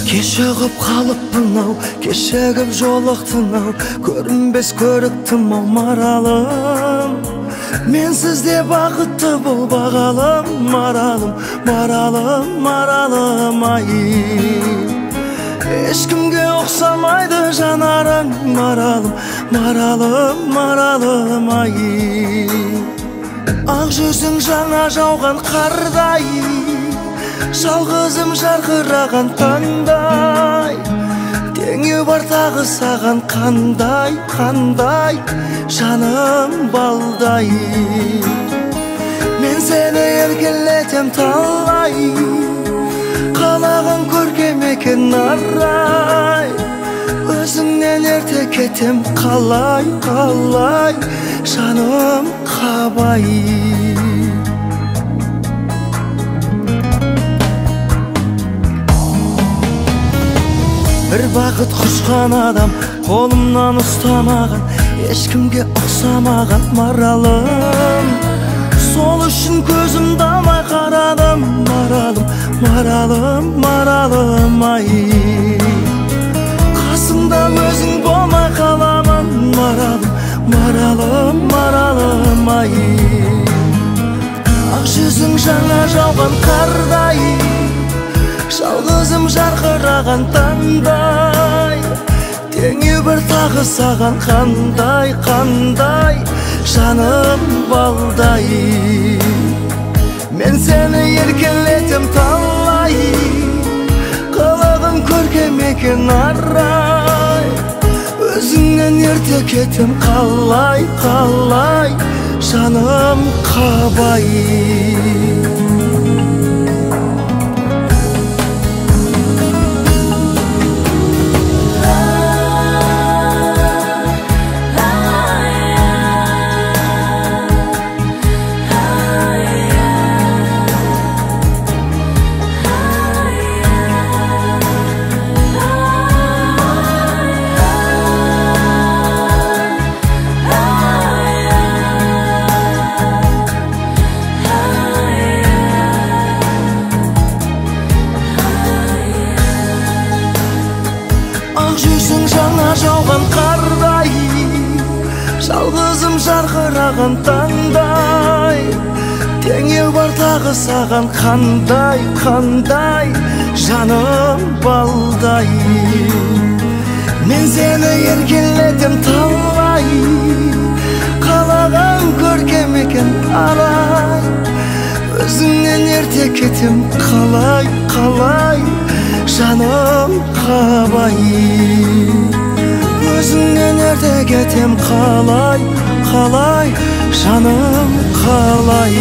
Кешігіп қалыппын-ау, кешігіп жолықтың-ау, көрінбес көріктім-ау маралым. Мен сізде бақытты бол бағалым, маралым, маралым, маралым ай. Ешкімге ұқсамайды жанарың, маралым, маралым, маралым ай. Ақ жүзің жаңа жауған қардай, жалғызым жарқыраған таңдай. Теңеу бар тағы саған қандай, қандай, жаным балдай. Мен сені еркелетем талай, қалаған көркем екен арай. Өзіңнен ерте кетем қалай, қалай, жаным қабай. Бір бақыт құшқан адам қолымнан ұстамаған, ешкімге ұқсамаған маралым. Сол үшін көзімді алмай қарадым, маралым, маралым, маралым ай. Қасымда өзің болмай қаламын, маралым, маралым, маралым ай. Ақ жүзің жаңа жауған қардай, жалғызым жарқыраған таңдай. Теңеу бір тағы саған қандай, қандай, жаным балдай. Мен сені еркелетем талай, қалағым көркем екен арай. Өзіңнен ерте кетем қалай, қалай, жаным қабай. Жүзің жаңа жауған қардай, жалғызым жарқыраған таңдай. Теңеу бар тағы саған қандай, қандай, жаным балдай. Мен сені еркелетем талай, қалаған көркем екен арай. Өзіңнен ерте кетем қалай, қалай, жаным қабай. Өзіңнен ерте кетем қалай, қалай, жаным қалай.